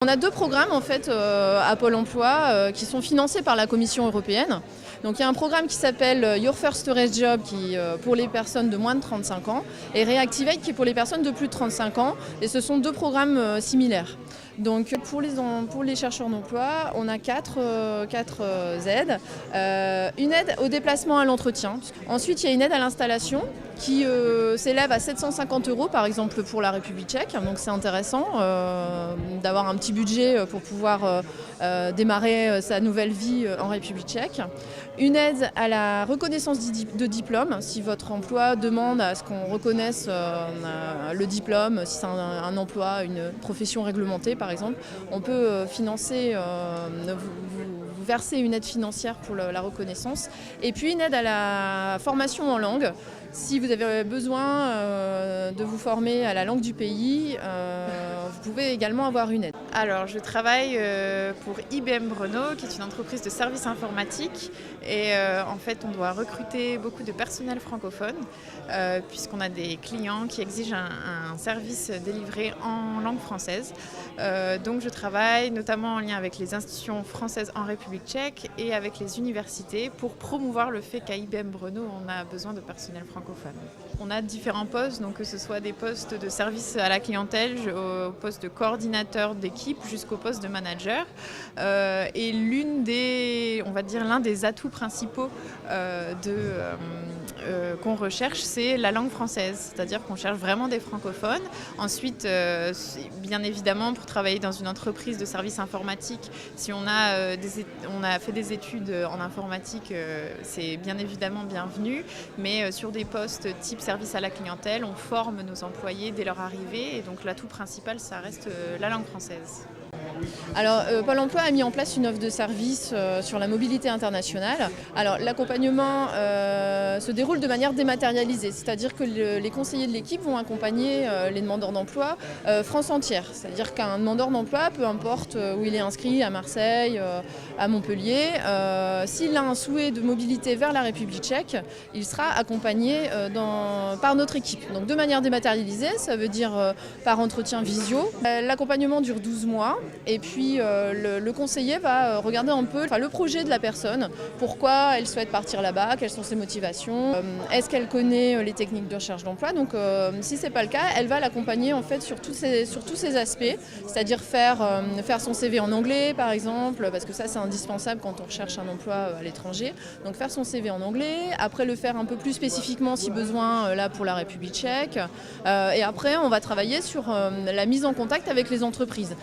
On a deux programmes en fait à Pôle emploi qui sont financés par la Commission européenne. Donc il y a un programme qui s'appelle Your First Job qui pour les personnes de moins de 35 ans et Reactivate qui est pour les personnes de plus de 35 ans. Et ce sont deux programmes similaires. Donc pour les chercheurs d'emploi, on a quatre aides. Une aide au déplacement à l'entretien. Ensuite, il y a une aide à l'installation qui s'élève à 750 € par exemple pour la République tchèque. Donc c'est intéressant d'avoir un petit budget pour pouvoir démarrer sa nouvelle vie en République tchèque. Une aide à la reconnaissance de diplôme, si votre emploi demande à ce qu'on reconnaisse le diplôme, si c'est un emploi, une profession réglementée par exemple, on peut financer, vous verser une aide financière pour la reconnaissance. Et puis une aide à la formation en langue. Si vous avez besoin de vous former à la langue du pays, vous pouvez également avoir une aide. Alors, je travaille pour IBM Brno, qui est une entreprise de services informatiques. Et en fait, on doit recruter beaucoup de personnel francophone, puisqu'on a des clients qui exigent un service délivré en langue française. Donc, je travaille notamment en lien avec les institutions françaises en République tchèque et avec les universités pour promouvoir le fait qu'à IBM Brno, on a besoin de personnel francophone. On a différents postes, donc que ce soit des postes de service à la clientèle, au poste de coordinateur d'équipe jusqu'au poste de manager. Et l'un des atouts principaux qu'on recherche, c'est la langue française. C'est-à-dire qu'on cherche vraiment des francophones. Ensuite, bien évidemment, pour travailler dans une entreprise de services informatiques, si on a fait des études en informatique, c'est bien évidemment bienvenu. Mais sur des postes type service à la clientèle, on forme nos employés dès leur arrivée. Et donc l'atout principal, ça reste la langue française. Alors, Pôle emploi a mis en place une offre de service sur la mobilité internationale. Alors, l'accompagnement se déroule de manière dématérialisée, c'est-à-dire que les conseillers de l'équipe vont accompagner les demandeurs d'emploi France entière. C'est-à-dire qu'un demandeur d'emploi, peu importe où il est inscrit, à Marseille, à Montpellier, s'il a un souhait de mobilité vers la République tchèque, il sera accompagné par notre équipe. Donc, de manière dématérialisée, ça veut dire par entretien visio. L'accompagnement dure 12 mois. Et puis le conseiller va regarder un peu le projet de la personne, pourquoi elle souhaite partir là-bas, quelles sont ses motivations, est-ce qu'elle connaît les techniques de recherche d'emploi. Donc si ce n'est pas le cas, elle va l'accompagner en fait sur tous ces aspects, c'est-à-dire faire son CV en anglais par exemple, parce que ça c'est indispensable quand on recherche un emploi à l'étranger. Donc faire son CV en anglais, après le faire un peu plus spécifiquement si besoin là pour la République tchèque. Et après on va travailler sur la mise en contact avec les entreprises.